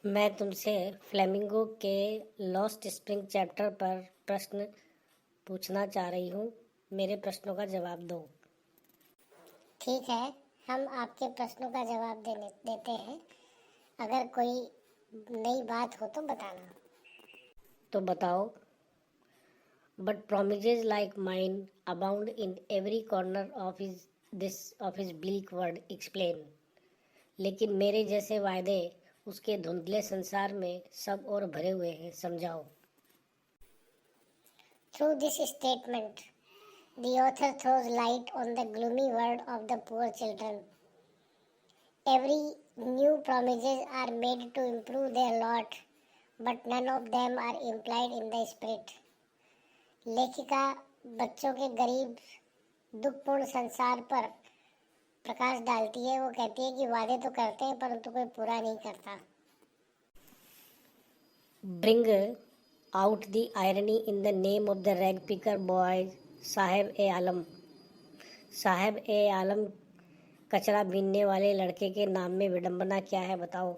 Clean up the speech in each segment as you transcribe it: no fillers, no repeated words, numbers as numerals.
मैं तुमसे फ्लेमिंगो के लॉस्ट स्प्रिंग चैप्टर पर प्रश्न पूछना चाह रही हूँ। मेरे प्रश्नों का जवाब दो। ठीक है, हम आपके प्रश्नों का जवाब देते हैं। अगर कोई नई बात हो तो बताना। तो बताओ। But promises like mine abound in every corner of his bleak world, explain। लेकिन मेरे जैसे वायदे उसके धुंधले संसार में सब और भरे हुए हैं, समझाओ। Through this statement, the author throws light on the gloomy world of the poor children. Every new promises are made to improve their lot, but none of them are implied in the spirit. लेखिका बच्चों के गरीब दुखपूर्ण संसार पर प्रकाश डालती है। वो कहती है कि वादे तो करते हैं परंतु कोई पूरा नहीं करता। Bring out the irony in the name of the rag picker boy साहेब ए आलम। साहेब ए आलम कचरा बीनने वाले लड़के के नाम में विडंबना क्या है, बताओ।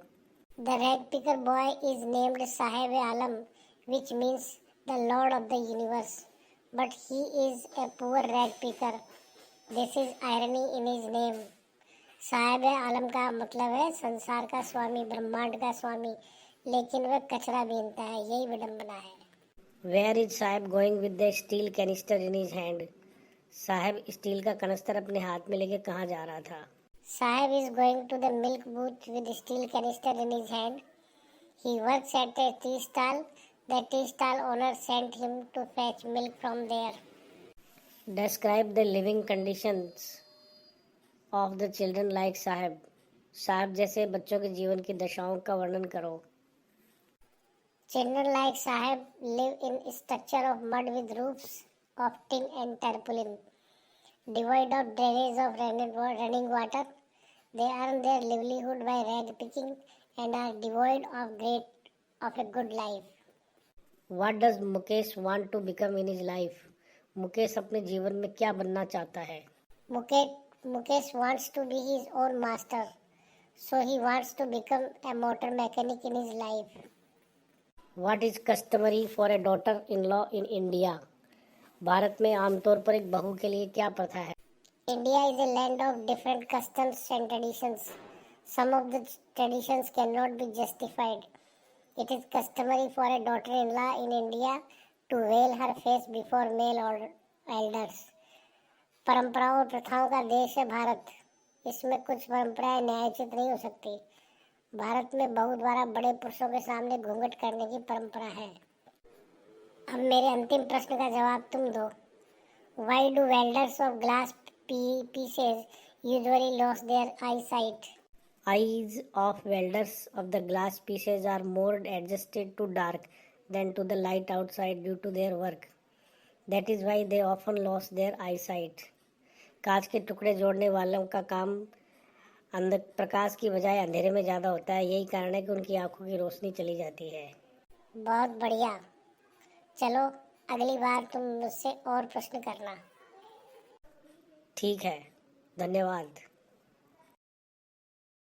The rag picker boy is named Sahib Alam, which means the Lord of the universe, but he is a poor rag picker. This is irony in his name. Sahib आलम का मतलब है संसार का स्वामी, ब्रह्मांड का स्वामी, लेकिन वह कचरा बीनता है। यही विडंबना है। Where is saheb going with the steel canister in his hand. साहेब स्टील का कनस्तर अपने हाथ में लेके कहाँ जा रहा था। Sahib is going to the milk booth with steel canister in his hand. He works at a tea stall. The tea stall owner sent him to fetch milk from there. Describe the living conditions of the children like साहेब। साहब जैसे बच्चों के जीवन की दशाओं का वर्णन करो। Children like Sahib live in a structure of mud with roofs of tin and tarpaulin, devoid of drainage of running water. They earn their livelihood by rag picking and are devoid of a good life. What does Mukesh want to become in his life? Mukesh अपने जीवन में क्या बनना चाहता है। Mukesh wants to be his own master, so he wants to become a motor mechanic in his life. What is customary for a daughter-in-law in India? Bharat में आमतौर पर एक बहू के लिए क्या प्रथा है। India is a land of different customs and traditions. Some of the traditions cannot be justified. It is customary for a daughter-in-law in India to veil her face before male elders. परंपराओं और प्रथाओं का देश है भारत। इसमें कुछ परंपराएं न्यायोचित नहीं हो सकती। भारत में बहू द्वारा बड़े पुरुषों के सामने घूंघट करने की परंपरा है। अब मेरे अंतिम प्रश्न का जवाब तुम दो। Why do welders of glass pieces usually lose their eyesight? Eyes of welders of the glass pieces are more adjusted to dark than to the light outside due to their work. That is why they often lose their eyesight. कांच के टुकड़े जोड़ने वालों का काम अंदर प्रकाश की बजाय अंधेरे में ज़्यादा होता है। यही कारण है कि उनकी आंखों की रोशनी चली जाती है। बहुत बढ़िया। चलो अगली बार तुम मुझसे और प्रश्न करना। ठीक है, धन्यवाद।